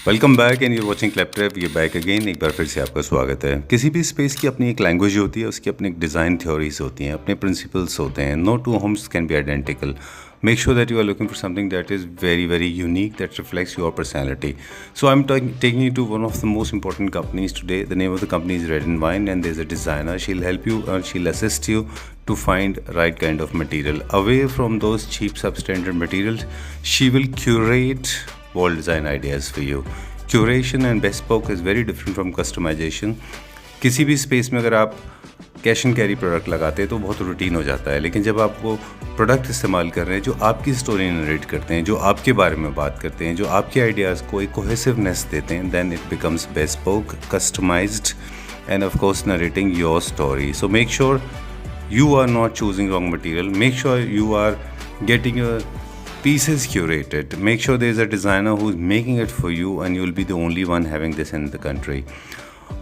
Welcome back and you watching Claptrap. ये back again एक बार फिर से आपका स्वागत है। किसी भी स्पेस की अपनी एक लैंग्वेज होती है, उसकी अपनी एक डिज़ाइन थ्योरीज होती हैं, अपने प्रिंसिपल्स होते हैं। No two homes can be identical. Make sure that you are looking for something that is very very unique, that reflects your personality. So I'm taking you to one of the most important companies today. The name of the company is Red and Wine, and there's a designer. She'll help you, she'll assist you to find right kind of material away from those cheap substandard materials. She will curate wall design ideas for you. Curation and bespoke is very different from customization. किसी भी space में अगर आप cash and carry product लगाते हैं तो बहुत routine हो जाता है, लेकिन जब आप वो प्रोडक्ट इस्तेमाल कर रहे हैं जो आपकी स्टोरी नरेट करते हैं, जो आपके बारे में बात करते हैं, जो आपके आइडियाज़ को एक कोहेसिवनेस देते हैं, then it becomes bespoke, customized, and of course narrating your story. So make sure you are not choosing wrong material. Make sure you are getting your pieces curated. Make sure there is a designer who is making it for you, and you will be the only one having this in the country.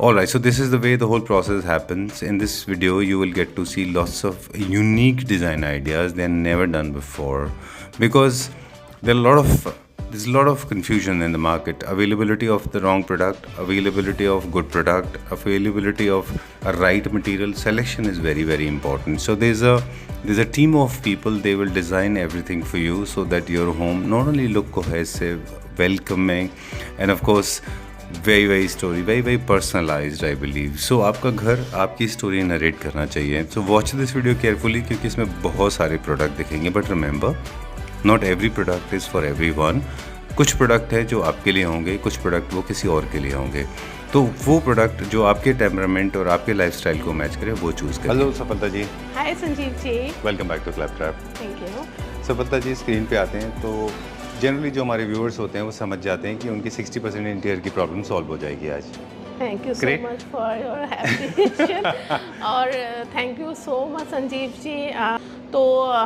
Alright, so this is the way the whole process happens. In this video you will get to see lots of unique design ideas they are never done before, because there's a lot of confusion in the market. Availability of the wrong product, availability of good product, availability of a right material. Selection is very very important. So there's a team of people. They will design everything for you so that your home not only look cohesive, welcoming, and of course very very story, very very personalized, I believe. So आपका घर आपकी story narrate करना चाहिए. So watch this video carefully, क्योंकि इसमें बहुत सारे product दिखेंगे. But remember, not every product is for everyone. कुछ प्रोडक्ट है जो आपके लिए होंगे, कुछ प्रोडक्ट वो किसी और के लिए होंगे. तो वो प्रोडक्ट जो आपके टेम्परामेंट और आपके लाइफस्टाइल को मैच करे वो चूज़ करें. Hello Safalta ji. Hi Sanjeev ji. Welcome back to Claptrap. Thank you. Safalta ji, screen पे आते हैं तो जनरली जो हमारे व्यूअर्स होते हैं वो समझ जाते हैं कि उनकी 60% इंटीरियर की प्रॉब्लम सॉल्व हो जाएगी आज. Thank you so much for your appreciation और thank you so much Sanjeev ji. तो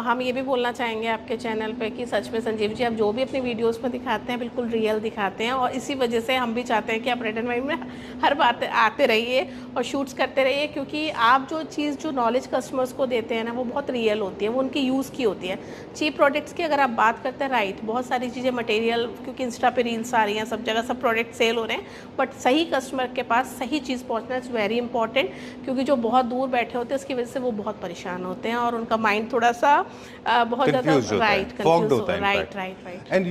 हम ये भी बोलना चाहेंगे आपके चैनल पे कि सच में संजीव जी आप जो भी अपनी वीडियोस में दिखाते हैं बिल्कुल रियल दिखाते हैं, और इसी वजह से हम भी चाहते हैं कि आप रेड एंड वाइन में हर बात आते रहिए और शूट्स करते रहिए, क्योंकि आप जो नॉलेज कस्टमर्स को देते हैं ना वो बहुत रियल होती है, वो उनकी यूज़ की होती है. चीप प्रोडक्ट्स की अगर आप बात करते हैं, राइट, बहुत सारी चीज़ें मटेरियल, क्योंकि इंस्टा पे रील्स आ रही हैं, सब जगह सब प्रोडक्ट सेल हो रहे हैं, बट सही कस्टमर के पास सही चीज़ पहुँचना इज़ वेरी इंपॉर्टेंट, क्योंकि जो बहुत दूर बैठे होते हैं उसकी वजह से वो बहुत परेशान होते हैं और उनका माइंड थोड़ा सा बहुत ज़्यादा fogged होता है. Right. And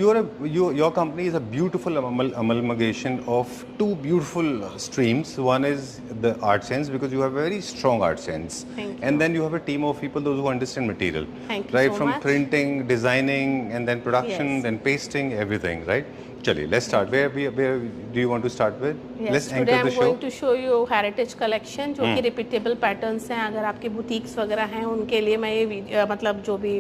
your company is a beautiful amalgamation of two beautiful streams. One is the art sense, because you have a very strong art sense. And then you have a team of people, those who understand material. Right, from printing, designing, and then production, then pasting, everything, right? चलिए, let's start. Where do you want to start with? Let's anchor the show. Today I'm going to show you heritage collection, जो कि repeatable patterns हैं. अगर आपके boutiques वगैरह हैं उनके लिए मैं ये मतलब जो भी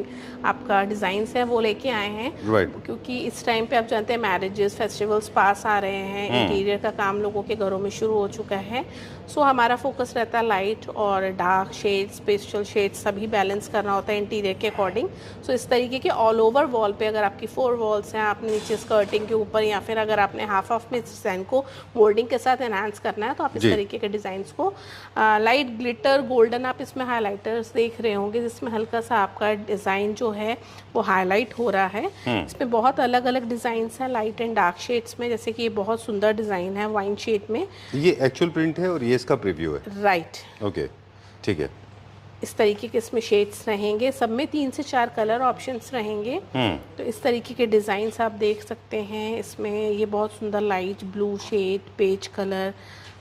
आपका डिज़ाइंस है वो लेके आए हैं. Right. क्योंकि इस टाइम पे आप जानते हैं मैरिजेस, फेस्टिवल्स पास आ रहे हैं, इंटीरियर का काम लोगों के घरों में शुरू हो चुका है. सो हमारा फोकस रहता है लाइट और डार्क शेड्स, पेस्टल शेड्स सभी बैलेंस करना होता है इंटीरियर के अकॉर्डिंग. सो इस तरीके के ऑल ओवर वॉल पे अगर आपकी 4 वॉल्स हैं, आपने नीचे स्कर्टिंग के ऊपर, या फिर अगर आपने हाफ ऑफ में डिज़ाइन को मोल्डिंग के साथ एनहांस करना है तो आप इस तरीके के डिज़ाइंस को लाइट ग्लिटर गोल्डन आप इसमें हाइलाइटर्स देख रहे होंगे, जिसमें हल्का सा आपका डिज़ाइन जो है वो हाईलाइट हो रहा है. इसमें बहुत अलग अलग डिज़ाइंस हैं लाइट एंड डार्क शेड्स में, जैसे कि ये बहुत सुंदर डिज़ाइन है वाइन शेड में. ये एक्चुअल प्रिंट है और ये इसका प्रीव्यू है. राइट. ओके, ठीक है. इस तरीके के इसमें शेड्स रहेंगे, सब में 3 से 4 कलर ऑप्शंस रहेंगे. तो इस तरीके के डिज़ाइंस आप देख सकते हैं. इसमें ये बहुत सुंदर light blue shade, peach colour,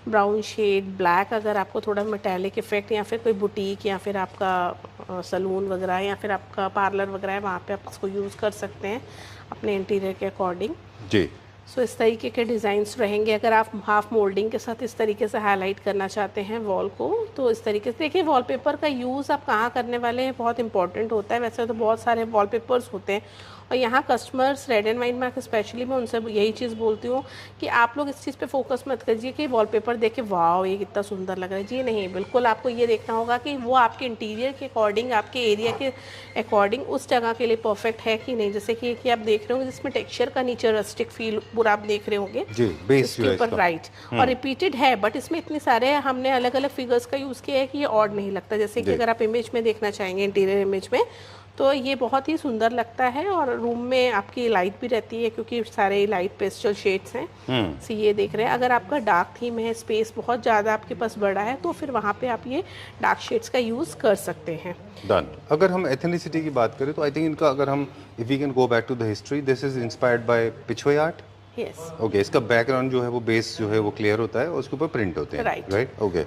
brown shade, black, अगर आपको थोड़ा मेटालिक इफेक्ट या फिर कोई बुटीक या फिर आपका सलून वगैरह या फिर आपका पार्लर वगैरह है वहाँ पे आप इसको यूज़ कर सकते हैं अपने इंटीरियर के अकॉर्डिंग. जी. सो इस तरीके के डिज़ाइंस रहेंगे. अगर आप हाफ मोल्डिंग के साथ इस तरीके से हाईलाइट करना चाहते हैं वॉल को, तो इस तरीके से देखिए. वॉलपेपर का यूज़ आप कहाँ करने वाले हैं बहुत इंपॉर्टेंट होता है. वैसे तो बहुत सारे वॉलपेपर्स होते हैं, और यहाँ कस्टमर्स रेड एंड वाइन में स्पेशली मैं उनसे यही चीज़ बोलती हूँ कि आप लोग इस चीज़ पे फोकस मत कीजिए कि वॉलपेपर देख के वाओ ये कितना सुंदर लग रहा है. जी नहीं, बिल्कुल आपको ये देखना होगा कि वो आपके इंटीरियर के अकॉर्डिंग, आपके एरिया के अकॉर्डिंग उस जगह के लिए परफेक्ट है कि नहीं. जैसे कि आप देख रहे होंगे जिसमें टेक्सचर का नीचे रस्टिक फील पूरा आप देख रहे होंगे इसके ऊपर. राइट. और रिपीटेड है, बट इसमें इतने सारे हमने अलग अलग फिगर्स का यूज़ किया है कि ये ऑड नहीं लगता. जैसे कि अगर आप इमेज में देखना चाहेंगे इंटीरियर इमेज में, तो ये बहुत ही सुंदर लगता है और रूम में आपकी लाइट भी रहती है क्योंकि सारे लाइट पेस्टल शेड्स हैं। सी ये देख रहे हैं, अगर आपका डार्क थीम है, स्पेस बहुत ज़्यादा आपके पास बड़ा है, तो फिर वहाँ पे आप ये डार्क शेड्स का यूज़ कर सकते हैं। डन। अगर हम एथेनिसिटी की बात करें तो आई थिंक इनका, अगर हम if we can go back to the history, this is inspired by Pichwai art. Yes, okay, इसका बैकग्राउंड जो है वो बेस जो है वो क्लियर होता है और उसके ऊपर प्रिंट होते हैं, Right. Right? Okay,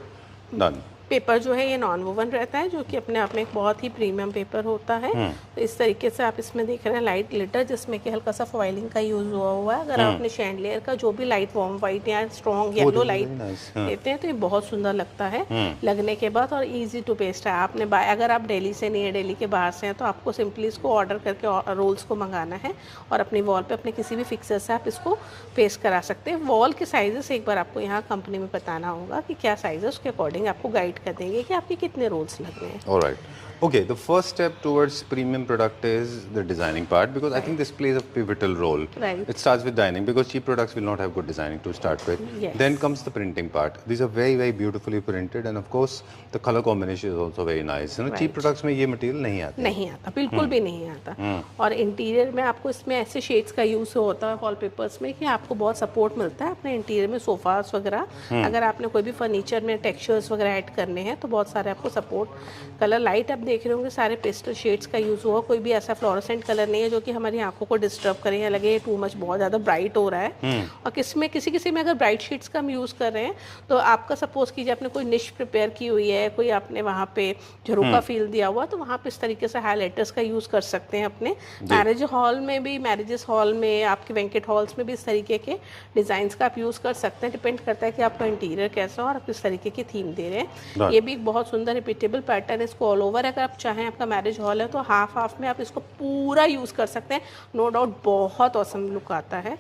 done. Paper जो है ये नॉन वोवन रहता है, जो कि अपने आप में एक बहुत ही प्रीमियम पेपर होता है। तो इस तरीके से आप इसमें देख रहे हैं लाइट ग्लिटर, जिसमें कि हल्का सा फॉइलिंग का यूज हुआ है। अगर आप अपने शैंडलियर का जो भी लाइट वार्म वाइट या स्ट्रॉन्ग येलो लाइट देते हैं तो ये बहुत सुंदर लगता है लगने के बाद, और इजी टू पेस्ट है। आपने अगर आप दिल्ली से नहीं है, दिल्ली के बाहर से हैं, तो आपको सिंपली इसको ऑर्डर करके रोल्स को मंगाना है और अपनी वॉल पे अपने किसी भी फिक्सर से आप इसको पेस्ट करा सकते हैं। वॉल के साइजेस एक बार आपको यहाँ कंपनी में बताना होगा कि क्या साइज है, उसके अकॉर्डिंग आपको गाइड कर देंगे कि आपके कितने रोल्स लगने हैं। Alright. Okay, the first step towards premium product is the designing part, because I think this plays a pivotal role. Right. It starts with designing because cheap products will not have good designing to start with. Yes. Then comes the printing part. These are very very beautifully printed, and of course the color combination is also very nice. You know, cheap products में ये material नहीं आता। नहीं आता, बिल्कुल भी नहीं आता। और इंटीरियर में आपको इसमें ऐसे शेड्स का यूज होता है वॉलपेपर्स में कि आपको बहुत सपोर्ट मिलता है अपने इंटीरियर में। सोफास वगैरह अगर आपने कोई भी फर्नीचर में टेक्सचर्स वगैरह ऐड करने हैं तो बहुत सारे आपको सपोर्ट। कलर लाइट आप देख रहे होंगे सारे पेस्टल शेड्स का यूज़ हुआ, कोई भी ऐसा फ्लोरोसेंट कलर नहीं है जो कि हमारी आंखों को डिस्टर्ब करे या लगे टू मच बहुत ज़्यादा ब्राइट हो रहा है। और किसी में अगर ब्राइट शेड्स का हम यूज़ कर रहे हैं तो आपका सपोज कीजिए आपने कोई निश प्रिपेयर की हुई है, कोई आपने वहाँ पे झरोका फील दिया हुआ, तो वहाँ पे इस तरीके से हाईलाइटर्स का यूज़ कर सकते हैं अपने मैरिज हॉल में भी, मैरिजेस हॉल में, आपके बैंकेट हॉल्स में भी इस तरीके के डिज़ाइंस का आप यूज़ कर सकते हैं। डिपेंड करता है कि आपका इंटीरियर कैसा है और आप किस तरीके की थीम दे रहे हैं। ये भी एक बहुत सुंदर रिपीटेबल पैटर्न है। इसको ऑल ओवर अगर आप चाहें, आपका मैरिज हॉल है तो हाफ हाफ में आप इसको पूरा यूज़ कर सकते हैं। नो डाउट बहुत ऑसम लुक आता है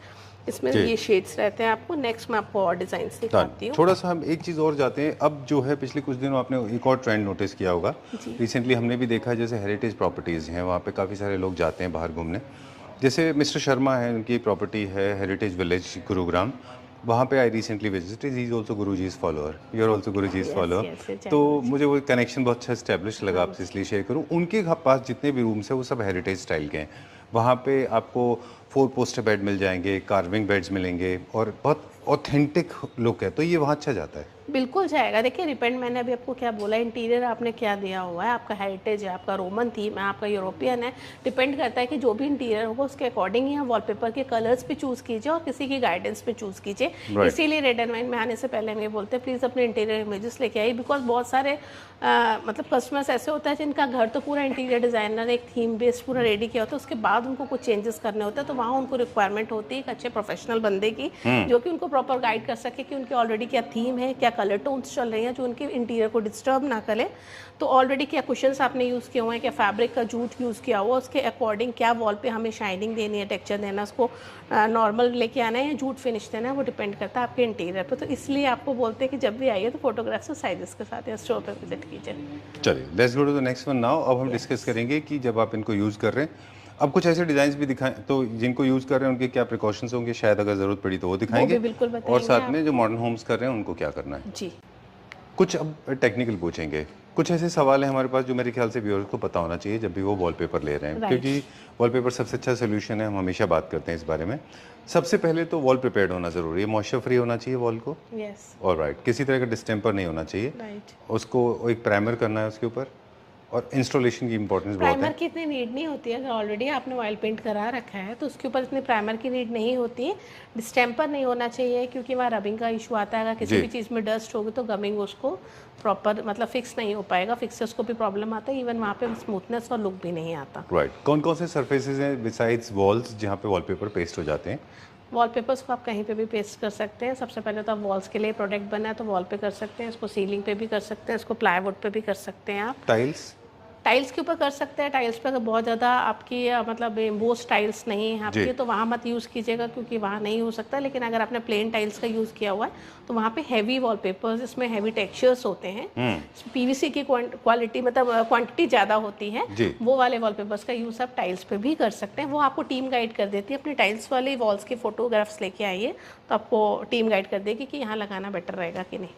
इसमें। ये शेड्स रहते हैं। आपको नेक्स्ट मैं आपको और डिजाइन दिखाती हूँ। थोड़ा सा हम एक चीज़ और जाते हैं। अब जो है पिछले कुछ दिनों आपने एक और ट्रेंड नोटिस किया होगा, रिसेंटली हमने भी देखा है, जैसे हेरिटेज प्रॉपर्टीज़ हैं वहाँ पे काफ़ी सारे लोग जाते हैं बाहर घूमने। जैसे मिस्टर शर्मा है, उनकी प्रॉपर्टी है हेरिटेज विलेज गुरुग्राम, वहाँ पे I recently visited. He is also Guruji's follower, you are also Guruji's follower. तो मुझे वो कनेक्शन बहुत अच्छा स्टैब्लिश लगा, आपसे इसलिए शेयर करूँ। उनके पास जितने भी रूम्स हैं वो सब हेरिटेज स्टाइल के हैं। वहाँ पे आपको 4 पोस्टर बेड मिल जाएंगे, कार्विंग बेड्स मिलेंगे और बहुत ऑथेंटिक लुक है, तो ये वहाँ अच्छा जाता है। बिल्कुल जाएगा। देखिए डिपेंड, मैंने अभी आपको क्या बोला, इंटीरियर आपने क्या दिया हुआ है, आपका हेरिटेज है, आपका रोमन थीम है, आपका यूरोपियन है। डिपेंड करता है कि जो भी इंटीरियर होगा उसके अकॉर्डिंग ही आप वॉलपेपर के कलर्स भी चूज़ कीजिए और किसी की गाइडेंस पे चूज़ कीजिए। इसीलिए रेड एंड वाइन में आने से पहले हम ये बोलते हैं प्लीज़ अपने इंटीरियर इमेजेस लेके आइए, बिकॉज बहुत सारे मतलब कस्टमर्स ऐसे होता है जिनका घर तो पूरा इंटीरियर डिज़ाइनर एक थीम बेस्ड पूरा रेडी किया होता है, उसके बाद उनको कुछ चेंजेस करने होते हैं, तो वहाँ उनको रिक्वायरमेंट होती है एक अच्छे प्रोफेशनल बंदे की जो कि उनको प्रॉपर गाइड कर सके कि उनकी ऑलरेडी क्या थीम है, क्या कलर टोन्स चल रही हैं जो उनके इंटीरियर को डिस्टर्ब ना करे। तो ऑलरेडी क्या कुशन्स आपने यूज़ किए हुए हैं, क्या फैब्रिक का जूट यूज़ किया हुआ, उसके अकॉर्डिंग क्या वॉल पे हमें शाइनिंग देनी है, टेक्सचर देना, उसको नॉर्मल लेके आना है या जूट फिनिश देना है, वो डिपेंड करता है आपके इंटीरियर पे। तो इसलिए आपको बोलते हैं कि जब भी आइए तो फोटोग्राफ्स और साइजेस के साथ या स्टोर पे विजिट कीजिए। चलिए let's go to the next one now. अब हम डिस्कस करेंगे कि जब आप इनको यूज़ कर रहे हैं, अब कुछ ऐसे डिजाइन भी दिखाएं, तो जिनको यूज़ कर रहे हैं उनके क्या प्रिकॉशंस होंगे, शायद अगर ज़रूरत पड़ी तो वो दिखाएंगे, बिल्कुल बताएंगे। और साथ में जो मॉडर्न होम्स कर रहे हैं उनको क्या करना है। जी, कुछ अब टेक्निकल पूछेंगे, कुछ ऐसे सवाल हैं हमारे पास जो मेरे ख्याल से व्यूअर्स को पता होना चाहिए जब भी वो वॉलपेपर ले रहे हैं, क्योंकि वॉलपेपर सबसे अच्छा सोल्यूशन है, हम हमेशा बात करते हैं इस बारे में। सबसे पहले तो वॉल प्रिपेयर्ड होना ज़रूरी है, मॉइस्चर फ्री होना चाहिए वॉल को। यस, ऑलराइट, किसी तरह का डिस्टेम्पर नहीं होना चाहिए। राइट। उसको एक प्राइमर करना है उसके ऊपर, और इंस्टॉलेशन की इंपॉर्टेंस बहुत है। प्राइमर की इतनी नीड नहीं होती है, अगर ऑलरेडी आपने ऑयल पेंट करा रखा है तो उसके ऊपर इतनी प्राइमर की नीड नहीं होती है। डिस्टेम्पर नहीं होना चाहिए क्योंकि वहाँ रबिंग का इशू आता है, अगर किसी भी चीज़ में डस्ट होगी तो गमिंग उसको प्रॉपर मतलब फिक्स नहीं हो पाएगा, फिक्सर्स को भी प्रॉब्लम आता है, इवन वहाँ पे स्मूथनेस और लुक भी नहीं आता। राइट, कौन कौन से सर्फेसेज हैं बिसाइड्स वॉल्स जहाँ पे वॉलपेपर पेस्ट हो जाते हैं? वॉलपेपर्स को आप कहीं पे भी पेस्ट कर सकते हैं। सबसे पहले तो आप वॉल्स के लिए प्रोडक्ट बना है तो वॉल पे कर सकते हैं, इसको सीलिंग पे भी कर सकते हैं, इसको प्लाईवुड पे भी कर सकते हैं। आप टाइल्स के ऊपर कर सकते हैं। टाइल्स पे अगर बहुत ज़्यादा आपकी मतलब एम्बोस टाइल्स नहीं है आपकी तो वहाँ मत यूज़ कीजिएगा क्योंकि वहाँ नहीं हो सकता। लेकिन अगर आपने प्लेन टाइल्स का यूज़ किया हुआ है तो वहाँ पे हैवी वॉलपेपर्स, इसमें हैवी टेक्सचर्स होते हैं, पीवीसी की क्वालिटी मतलब क्वांटिटी ज़्यादा होती है, वो वाले वॉलपेपर्स का यूज़ आप टाइल्स पे भी कर सकते हैं। वो आपको टीम गाइड कर देती है। अपने टाइल्स वाले वॉल्स के फोटोग्राफ्स लेके आइए तो आपको टीम गाइड कर देगी कि यहाँ लगाना बेटर रहेगा कि नहीं।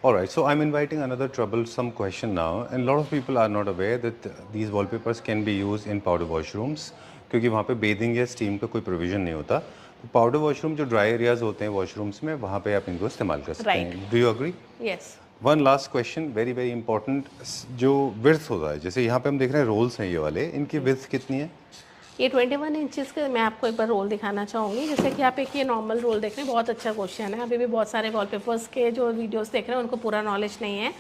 All right. So I'm inviting another troublesome question now, and a lot of people are not aware aware that these wallpapers can be used in powder washrooms, क्योंकि वहाँ पे बेदिंग या स्टीम का कोई प्रोविजन नहीं होता। तो पाउडर वॉशरूम जो ड्राई एरियाज होते हैं वॉशरूम्स में, वहाँ पे आप इनको इस्तेमाल कर सकते हैं। Do you agree? Yes. One last question, very very important, जो विड्थ होता है, जैसे यहाँ पे हम देख रहे हैं रोल्स हैं ये वाले, इनकी विड्थ कितनी है? ये 21 इंचेस के मैं आपको एक बार रोल दिखाना चाहूँगी। जैसे कि आप एक ये नॉर्मल रोल देख रहे हैं, बहुत अच्छा क्वेश्चन है। अभी भी बहुत सारे वॉलपेपर्स के जो वीडियोस देख रहे हैं उनको पूरा नॉलेज नहीं है,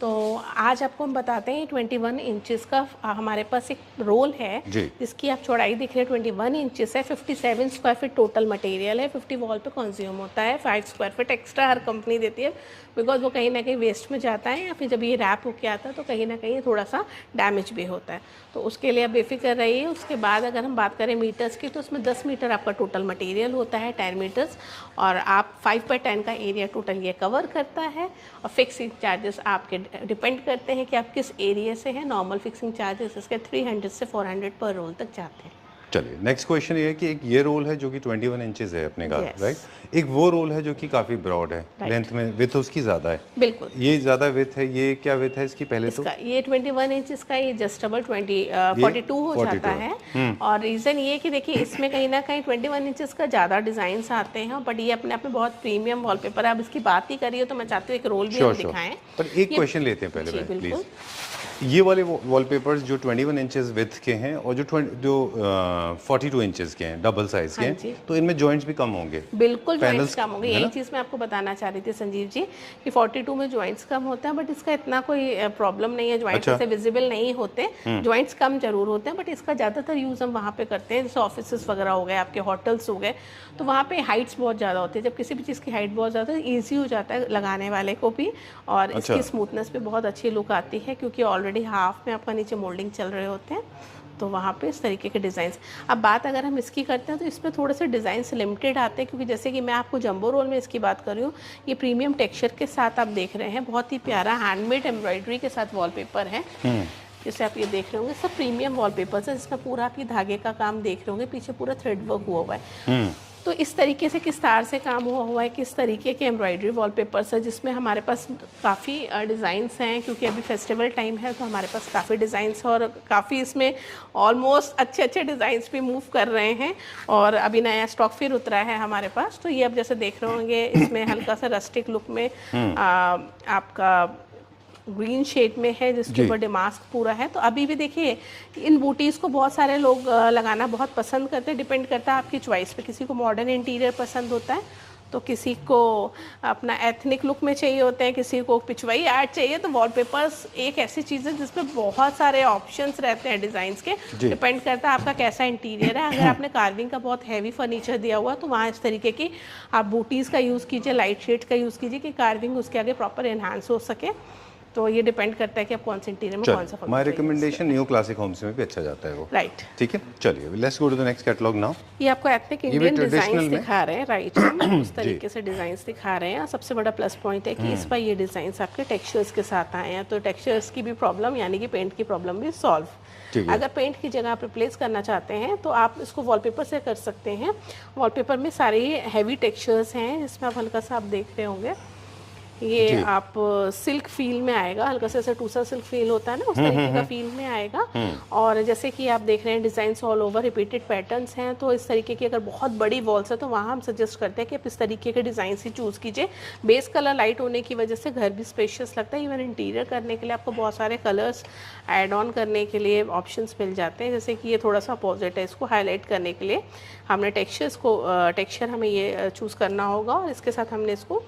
तो आज आपको हम बताते हैं 21 इंचेस का हमारे पास एक रोल है जिसकी आप चौड़ाई दिख रहे हैं 21 इंचेस है। 57 स्क्वायर फीट टोटल मटेरियल है, 50 वॉल पे कंज्यूम होता है। 5 स्क्वायर फीट एक्स्ट्रा हर कंपनी देती है, बिकॉज वो कहीं ना कहीं वेस्ट में जाता है या फिर जब ये रैप होके आता है तो कहीं ना कहीं थोड़ा सा डैमेज भी होता है, तो उसके लिए आप बेफिक्र रहिए। उसके बाद अगर हम बात करें मीटर्स की, तो उसमें 10 मीटर आपका टोटल मटेरियल होता है, 10 मीटर्स, और आप 5/10 का एरिया टोटल ये कवर करता है। और फिक्सिंग चार्जेस आपके डिपेंड करते हैं कि आप किस एरिया से हैं। नॉर्मल फिक्सिंग चार्जेस इसके 300 से 400 पर रोल तक जाते हैं। चलिए, नेक्स्ट क्वेश्चन ये है कि एक ये रोल है जो कि 21 इंचेस है अपने का, राइट? एक वो रोल है जो कि काफ़ी ब्रॉड है, लेंथ में विथ उसकी ज़्यादा है। बिल्कुल, ये ज़्यादा विथ है। ये क्या विथ है इसकी पहले? इसका ये 21 इंचेस का ये एडजस्टेबल 42 हो जाता है। और रीज़न ये कि देखिए इसमें कहीं ना कहीं 21 इंचेस का ज़्यादा डिज़ाइन आते हैं, बट ये अपने आप में बहुत प्रीमियम वॉलपेपर है। अब इसकी बात ही करिए तो मैं चाहती हूँ एक रोल भी हम दिखाएं। पर एक क्वेश्चन लेते हैं पहले, प्लीज़। ये वाले वॉलपेपर्स जो 21 इंचेस विथ के हैं और जो 42 इंचेस के हैं, डबल साइज के हैं, तो इनमें जॉइंट्स भी कम होंगे? बिल्कुल, जॉइंट्स कम होंगे। यही चीज़ मैं आपको बताना चाह रही थी संजीव जी कि 42 में जॉइंट्स कम होते हैं, बट इसका इतना कोई प्रॉब्लम नहीं है। जॉइंट्स ऐसे विजिबल नहीं होते, जॉइंट्स कम जरूर होते हैं, बट इसका ज़्यादातर यूज़ हम वहाँ पे करते हैं, जैसे ऑफिस वगैरह हो गए, आपके होटल्स हो गए, तो वहाँ पे हाइट्स बहुत ज़्यादा होती है। जब किसी भी चीज़ की हाइट बहुत ज़्यादा है, ईजी हो जाता है लगाने वाले को भी, और इसकी स्मूथनेस पे बहुत अच्छी लुक आती है, क्योंकि ऑलरेडी हाफ में आपका नीचे मोल्डिंग चल रहे होते हैं, तो वहाँ पे इस तरीके के डिज़ाइंस। अब बात अगर हम इसकी करते हैं तो इसमें थोड़े से डिज़ाइंस लिमिटेड आते हैं, क्योंकि जैसे कि मैं आपको जंबो रोल में इसकी बात कर रही हूँ, ये प्रीमियम टेक्सचर के साथ आप देख रहे हैं, बहुत ही प्यारा हैंडमेड एम्ब्रॉयडरी के साथ वॉलपेपर है। जैसे आप ये देख रहे होंगे, सब प्रीमियम वॉलपेपर्स है, जिसमें पूरा आप ये धागे का काम देख रहे होंगे, पीछे पूरा थ्रेड वर्क हुआ है। तो इस तरीके से किस तार से काम हुआ है, किस तरीके के एम्ब्रॉयडरी वॉलपेपर्स है, जिसमें हमारे पास काफ़ी डिज़ाइंस हैं, क्योंकि अभी फेस्टिवल टाइम है तो हमारे पास काफ़ी डिज़ाइंस और काफ़ी इसमें ऑलमोस्ट अच्छे अच्छे डिज़ाइंस भी मूव कर रहे हैं, और अभी नया स्टॉक फिर उतरा है हमारे पास। तो ये अब जैसे देख रहे होंगे, इसमें हल्का सा रस्टिक लुक में आपका ग्रीन शेड में है, जिसके ऊपर डिमास्क पूरा है। तो अभी भी देखिए इन बूटीज़ को बहुत सारे लोग लगाना बहुत पसंद करते हैं, डिपेंड करता है आपकी चॉइस पे। किसी को मॉडर्न इंटीरियर पसंद होता है, तो किसी को अपना एथनिक लुक में चाहिए होते हैं, किसी को पिछवाई आर्ट चाहिए। तो वॉलपेपर्स एक ऐसी चीज़ है जिसमें बहुत सारे ऑप्शंस रहते हैं डिज़ाइंस के, डिपेंड करता है आपका कैसा इंटीरियर है। अगर आपने कार्विंग का बहुत हैवी फर्नीचर दिया हुआ तो वहाँ इस तरीके की आप बूटीज़ का यूज़ कीजिए, लाइट शेड्स का यूज़ कीजिए, कि कार्विंग उसके आगे प्रॉपर एनहांस हो सके। तो ये डिपेंड करता है कि आप कौन से इंटीरियर में कौन सा furniture. My recommendation new classic homes में भी अच्छा जाता है वो, राइट? ठीक है, चलिए let's go to the next catalogue now. ये आपको एथनिक इंडियन डिजाइन्स दिखा रहे हैं, राइट? उस तरीके से डिजाइन्स दिखा रहे हैं। सबसे बड़ा प्लस पॉइंट है कि इस पर ये डिजाइन्स आपके टेक्सचर्स के साथ आए हैं, तो टेक्सचर्स की भी प्रॉब्लम, यानी कि पेंट की प्रॉब्लम भी सॉल्व। अगर पेंट की जगह आप रिप्लेस करना चाहते हैं तो आप इसको वॉलपेपर से कर सकते हैं। वॉलपेपर में सारे हैवी टेक्सचर्स हैं, जिसमें आप हल्का सा आप देख रहे होंगे, ये आप सिल्क फील में आएगा, हल्का सा ऐसा टूसा सिल्क फील होता है ना, उस तरीके का फील में आएगा। और जैसे कि आप देख रहे हैं designs all over repeated patterns हैं, तो इस तरीके की अगर बहुत बड़ी वॉल्स है तो वहाँ हम सजेस्ट करते हैं कि आप इस तरीके के डिज़ाइन ही चूज़ कीजिए। बेस कलर लाइट होने की वजह से घर भी स्पेशियस लगता है। इवन इंटीरियर करने के लिए आपको बहुत सारे कलर्स ऐड ऑन करने के लिए ऑप्शंस मिल जाते हैं। जैसे कि ये थोड़ा सा अपोजिट है, इसको हाईलाइट करने के लिए हमने टेक्सचर हमें ये चूज़ करना होगा, और इसके साथ हमने इसको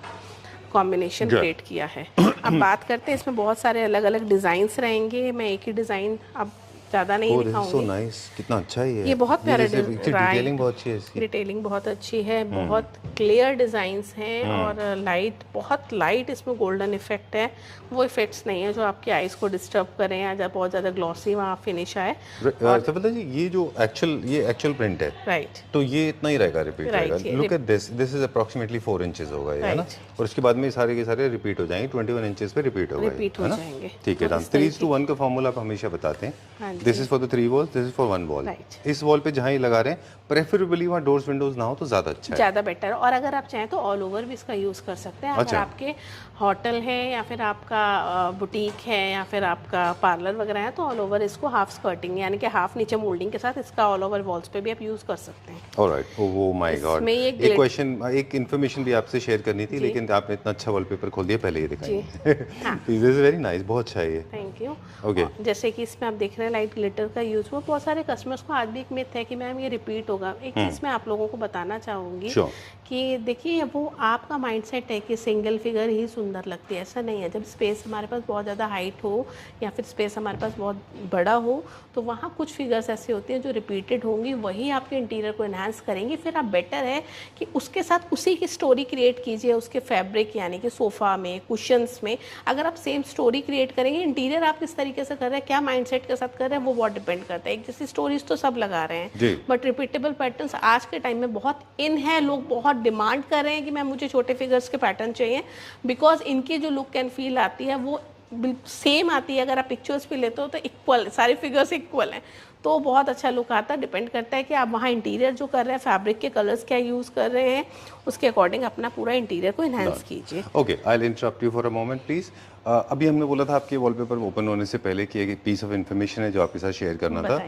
कॉम्बिनेशन क्रिएट किया है। अब बात करते हैं, इसमें बहुत सारे अलग अलग डिज़ाइंस रहेंगे। मैं एक ही डिज़ाइन अब ज़्यादा नहीं दिखाऊंगी। सो नाइस, कितना अच्छा है ये बहुत प्यारा डिटेलिंग बहुत अच्छी है इसकी। डिटेलिंग बहुत अच्छी है, बहुत क्लियर डिज़ाइंस हैं, और लाइट, बहुत लाइट इसमें गोल्डन इफेक्ट है। वो इफेक्ट्स नहीं है जो आपकी आईज को डिस्टर्ब करें या जब बहुत ज़्यादा ग्लॉसी वहाँ फिनिश आए। तो पता जी, ये जो एक्चुअल प्रिंट है, राइट, तो ये इतना ही रहेगा, रिपीट रहेगा। Look at this is approximately 4 inches होगा ये, है ना? और उसके बाद में सारे के सारे रिपीट हो जाएंगे, 21 इंचेस पे रिपीट हो जाएंगे। ठीक है, 3:1 का फॉर्मूला आप हमेशा बताते हैं। This is for the 3 walls, this is for 1 wall. Right. इस वॉल पे जहाँ ही लगा रहे हैं प्रेफरेबली वहाँ डोर्स विंडोज ना हो तो ज़्यादा अच्छा है। ज़्यादा बेटर। और अगर आप चाहें तो ऑल ओवर भी इसका यूज़ कर सकते हैं। अगर अच्छा। आपके होटल है या फिर आपका बुटीक है या फिर आपका पार्लर वगैरह है तो ऑल ओवर इसको हाफ स्कर्टिंग यानी कि हाफ नीचे मोल्डिंग के साथ इसका ऑल ओवर वॉल्स पे भी आप यूज़ कर सकते हैं। ऑलराइट। ओह माय गॉड, इसमें ये एक क्वेश्चन, एक इन्फॉर्मेशन भी आपसे शेयर करनी थी लेकिन आपने इतना अच्छा वॉलपेपर खोल दिया, पहले ये दिखाइए। दिस इज वेरी नाइस, बहुत अच्छा है ये। Thank you. ओके। जैसे कि इसमें आप देख रहे हैं लाइट ग्लिटर का यूज़ हुआ, बहुत सारे कस्टमर्स को आज भी एक मिथ है कि मैम ये रिपीट होगा। एक चीज़ मैं आप लोगों को बताना चाहूँगी Sure. कि देखिए वो आपका माइंडसेट है कि सिंगल फिगर ही सुंदर लगती है, ऐसा नहीं है। जब स्पेस हमारे पास बहुत ज़्यादा हाइट हो या फिर स्पेस हमारे पास बहुत बड़ा हो तो वहाँ कुछ फिगर्स ऐसे होती हैं जो रिपीटेड होंगी, वही आपके इंटीरियर को इन्हांस करेंगी। फिर आप बेटर है कि उसके साथ उसी की स्टोरी क्रिएट कीजिए, उसके फैब्रिक यानी कि सोफ़ा में, कुशंस में। अगर आप सेम स्टोरी क्रिएट करेंगे, इंटीरियर आप किस तरीके से कर रहे हैं, क्या माइंडसेट के साथ कर रहे हैं, वो बहुत डिपेंड करता है। एक जैसी स्टोरीज तो सब लगा रहे हैं बट रिपीटेबल पैटर्न्स आज के टाइम में बहुत इन है, लोग बहुत डिमांड कर रहे हैं कि मैम मुझे छोटे फिगर्स के पैटर्न चाहिए, बिकॉज इनकी जो लुक एंड फील आती है वो सेम आती है। अगर आप पिक्चर्स भी लेते हो तो इक्वल, सारे फिगर्स इक्वल हैं तो बहुत अच्छा लुक आता है। डिपेंड करता है कि आप वहाँ इंटीरियर जो कर रहे हैं, फैब्रिक के कलर्स क्या यूज़ कर रहे हैं, उसके अकॉर्डिंग अपना पूरा इंटीरियर को इन्हांस कीजिए। Okay, I will interrupt you for a moment please. अभी हमने बोला था आपके वॉलपेपर ओपन होने से पहले कि एक पीस ऑफ इन्फॉर्मेशन है जो आपके साथ शेयर करना था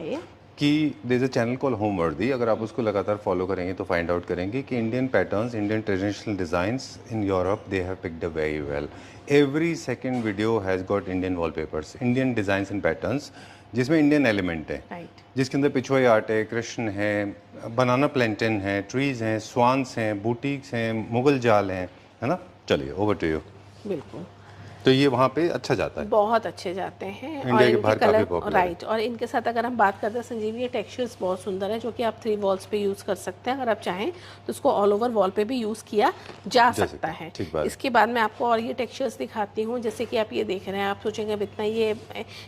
कि there is a channel call Homeworthy. अगर आप उसको लगातार फॉलो करेंगे तो फाइंड आउट करेंगे कि Indian patterns, Indian traditional designs in Europe they have picked up very well. Every second video has got Indian wallpapers, Indian designs and patterns जिसमें Indian element है, जिसके अंदर पिछवाई आर्ट है, कृष्ण है, बनाना प्लेंटेन है, ट्रीज़ हैं, स्वान्स हैं, बुटीक्स हैं, मुगल जाल हैं, है ना। चलिए ओवर टू यू। बिल्कुल, तो ये वहाँ पे अच्छा जाता है, बहुत अच्छे जाते हैं। इंडिया और के इनके बाहर काफी कलर पॉपुलर है। राइट। और इनके साथ अगर हम बात करते हैं संजीव, ये टेक्सचर्स बहुत सुंदर है जो कि आप 3 वॉल्स पे यूज़ कर सकते हैं। अगर आप चाहें तो उसको ऑल ओवर वॉल पे भी यूज़ किया जा सकता है। इसके बाद मैं आपको और ये टेक्सचर्स दिखाती हूँ। जैसे कि आप ये देख रहे हैं, आप सोचेंगे अब इतना ये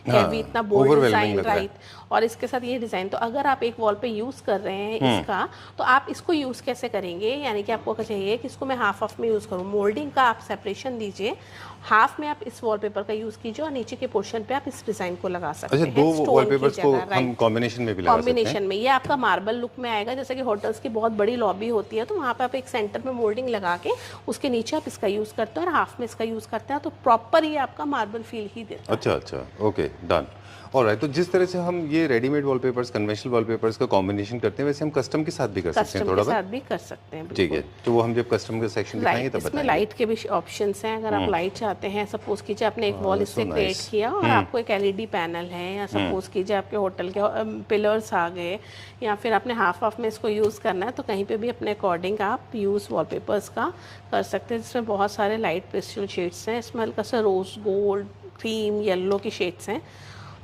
हैवी, इतना बोल्ड डिज़ाइन, राइट। और इसके साथ ये डिज़ाइन, तो अगर आप एक वॉल पे यूज़ कर रहे हैं इसका, तो आप इसको यूज़ कैसे करेंगे, यानी कि आपको चाहिए कि इसको मैं हाफ में यूज़ करूँ। मोल्डिंग का आप सेपरेशन दीजिए, हाफ में आप इस वॉलपेपर का यूज़ कीजिए और नीचे के पोर्शन पे आप इस डिज़ाइन को लगा सकते हैं। अच्छा, दो वॉलपेपर्स को हम कॉम्बिनेशन में भी लगा सकते हैं। कॉम्बिनेशन में ये आपका मार्बल लुक में आएगा। जैसे कि होटल्स की बहुत बड़ी लॉबी होती है तो वहाँ पे आप एक सेंटर में मोल्डिंग लगा के उसके नीचे आप इसका यूज़ करते हैं और हाफ में इसका यूज़ करते हैं, तो प्रॉपर ये आपका मार्बल फील ही देता है। अच्छा अच्छा, ओके, डन। ऑलराइट, तो जिस तरह से हम ये रेडीमेड वॉलपेपर्स, कन्वेंशनल वॉलपेपर्स का कॉम्बिनेशन करते हैं, वैसे हम कस्टम के साथ भी कर सकते हैं, थोड़ा साथ भी कर सकते हैं। ठीक है, तो वो हम जब कस्टम का सेक्शन दिखाएंगे तब बताएंगे। लाइट के भी ऑप्शंस हैं। अगर आप लाइट चाहते हैं, सपोज कीजिए आपने एक वॉल इससे क्रिएट किया और आपको एक एलईडी पैनल है, या सपोज कीजिए आपके होटल के पिलर्स आ गए, या फिर आपने हाफ में इसको यूज़ करना है, तो कहीं पे भी अपने अकॉर्डिंग आप यूज़ वॉलपेपर्स का कर सकते हैं। जिसमें बहुत सारे लाइट पेस्टल शेड्स हैं, इसमें हल्का सा रोज गोल्ड, क्रीम, येलो की शेड्स हैं।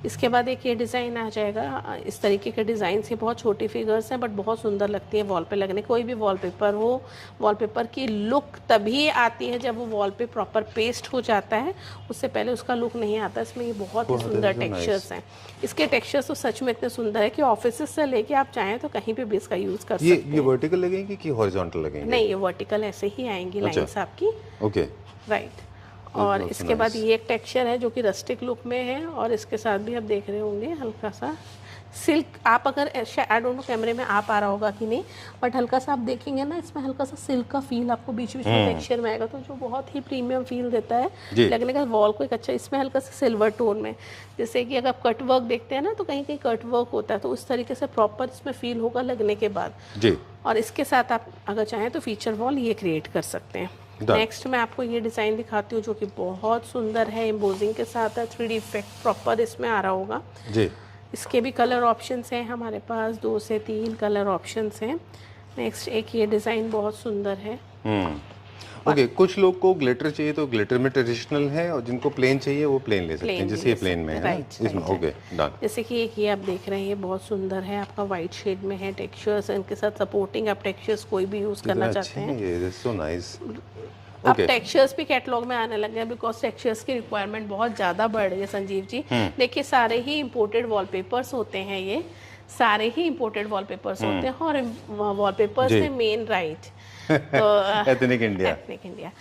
इसके बाद एक ये डिज़ाइन आ जाएगा, इस तरीके के डिज़ाइन से बहुत छोटी फिगर्स हैं बट बहुत सुंदर लगती है वॉल पे लगने। कोई भी वॉलपेपर हो, वॉलपेपर की लुक तभी आती है जब वो वॉल पे प्रॉपर पेस्ट हो जाता है, उससे पहले उसका लुक नहीं आता। इसमें ये बहुत ही सुंदर टेक्सचर्स हैं। इसके टेक्सचर्स तो सच में इतने सुंदर है कि ऑफिस से लेके आप चाहें तो कहीं पे भी इसका यूज़ कर सकते हैं। ये वर्टिकल लगेंगे कि हॉरिजॉन्टल लगेंगे? नहीं, ये वर्टिकल ऐसे ही आएंगी लाइन्स आपकी। Okay, right. और इसके बाद ये एक टेक्सचर है जो कि रस्टिक लुक में है, और इसके साथ भी आप देख रहे होंगे हल्का सा सिल्क। आप अगर आई डोंट नो कैमरे में आ पा रहा होगा कि नहीं, बट हल्का सा आप देखेंगे ना, इसमें हल्का सा सिल्क का फील आपको बीच बीच में टेक्सचर में आएगा, तो जो बहुत ही प्रीमियम फील देता है लगने का वॉल को एक अच्छा। इसमें हल्का सा सिल्वर टोन में, जैसे कि अगर आप कट वर्क देखते हैं ना तो कहीं कहीं कट वर्क होता है, तो उस तरीके से प्रॉपर इसमें फील होगा लगने के बाद जी। और इसके साथ आप अगर चाहें तो फीचर वॉल ये क्रिएट कर सकते हैं। नेक्स्ट मैं आपको ये डिज़ाइन दिखाती हूँ जो कि बहुत सुंदर है, एम्बोजिंग के साथ है, 3D इफेक्ट प्रॉपर इसमें आ रहा होगा जी। इसके भी कलर ऑप्शंस हैं हमारे पास, 2 से 3 कलर ऑप्शंस हैं। नेक्स्ट एक ये डिज़ाइन बहुत सुंदर है। ओके, कुछ लोग को ग्लिटर चाहिए तो ग्लिटर में ट्रेडिशनल है, और जिनको प्लेन चाहिए वो प्लेन ले सकते हैं, जैसे ये प्लेन में है इसमें। Okay, done. जैसे कि एक ये आप देख रहे हैं, ये बहुत सुंदर है, आपका वाइट शेड में है टेक्सचर्स, इनके साथ सपोर्टिंग आप टेक्सचर्स कोई भी यूज़ करना चाहते हैं। ये सो नाइस। अब टेक्सचर्स भी कैटलॉग में आने लगे हैं बिकॉज टेक्सचर्स की रिक्वायरमेंट बहुत ज़्यादा बढ़ रही है संजीव जी। देखिए सारे ही इम्पोर्टेड वॉलपेपर्स होते हैं, ये सारे ही इम्पोर्टेड वॉलपेपर्स होते हैं, और वॉलपेपर्स में मेन राइट तो एथनिक इंडिया, एथनिक इंडिया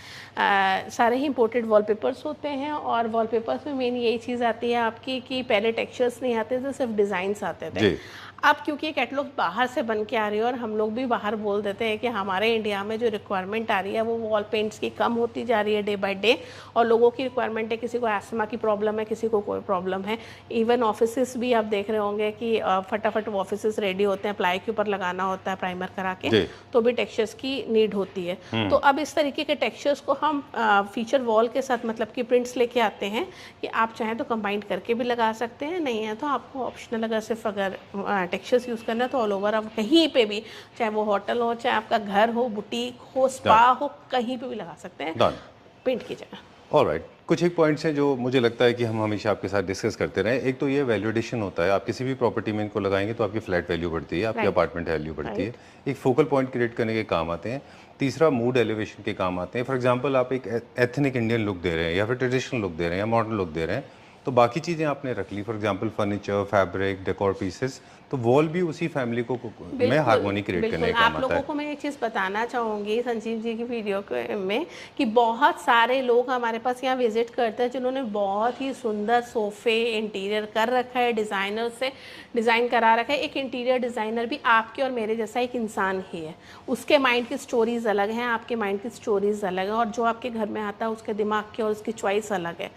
सारे ही इंपोर्टेड वॉलपेपर्स होते हैं। और वॉलपेपर्स में मेन यही चीज़ आती है आपकी कि पहले टेक्सचर्स नहीं आते थे, सिर्फ डिज़ाइंस आते थे। अब क्योंकि कैटलॉग बाहर से बन के आ रही है और हम लोग भी बाहर बोल देते हैं कि हमारे इंडिया में जो रिक्वायरमेंट आ रही है वो वॉल पेंट्स की कम होती जा रही है डे बाय डे, और लोगों की रिक्वायरमेंट है, किसी को एस्थमा की प्रॉब्लम है, किसी को कोई प्रॉब्लम है। इवन ऑफिसेस भी आप देख रहे होंगे कि फटाफट ऑफिसेस रेडी होते हैं, प्लाई के ऊपर लगाना होता है प्राइमर करा के, तो भी टेक्सचर्स की नीड होती है। तो अब इस तरीके के टेक्सचर्स को हम फीचर वॉल के साथ मतलब कि प्रिंट्स लेके आते हैं कि आप चाहें तो कंबाइन करके भी लगा सकते हैं, नहीं है तो आपको ऑप्शनल अगर सिर्फ अगर टेक्सचर्स यूज़ करना है तो ऑल ओवर आप कहीं पे भी, चाहे वो होटल हो, चाहे आपका घर हो, बुटीक हो, स्पा हो, कहीं पे भी लगा सकते हैं पेंट की जगह। ऑलराइट, कुछ एक पॉइंट्स हैं जो मुझे लगता है कि हम हमेशा आपके साथ डिस्कस करते रहे। एक तो ये वैल्यू एडिशन होता है, आप किसी भी प्रॉपर्टी में इनको लगाएंगे तो आपकी फ्लैट वैल्यू बढ़ती है, आपकी अपार्टमेंट वैल्यू बढ़ती है, एक फोकल पॉइंट क्रिएट करने के काम आते हैं। तीसरा मूड एलिवेशन के काम आते हैं। फॉर एग्जांपल आप एक एथनिक इंडियन लुक दे रहे हैं या फिर ट्रेडिशनल लुक दे रहे हैं या मॉडर्न लुक दे रहे हैं, तो बाकी चीज़ें आपने रख ली, for example furniture, fabric, decor pieces, तो वॉल भी उसी फैमिली को में हार्मोनी क्रिएट करने का काम आता है। आप लोगों को मैं एक चीज़ बताना चाहूँगी संजीव जी की वीडियो में कि बहुत सारे लोग हमारे पास यहाँ विजिट करते हैं जिन्होंने बहुत ही सुंदर सोफ़े इंटीरियर कर रखा है, डिज़ाइनर से डिज़ाइन करा रखा है। एक इंटीरियर डिज़ाइनर भी आपके और मेरे जैसा एक इंसान ही है, उसके माइंड की स्टोरीज़ अलग हैं, आपके माइंड की स्टोरीज़ अलग हैं, और जो आपके घर में आता है उसके दिमाग की और उसकी चॉइस अलग है।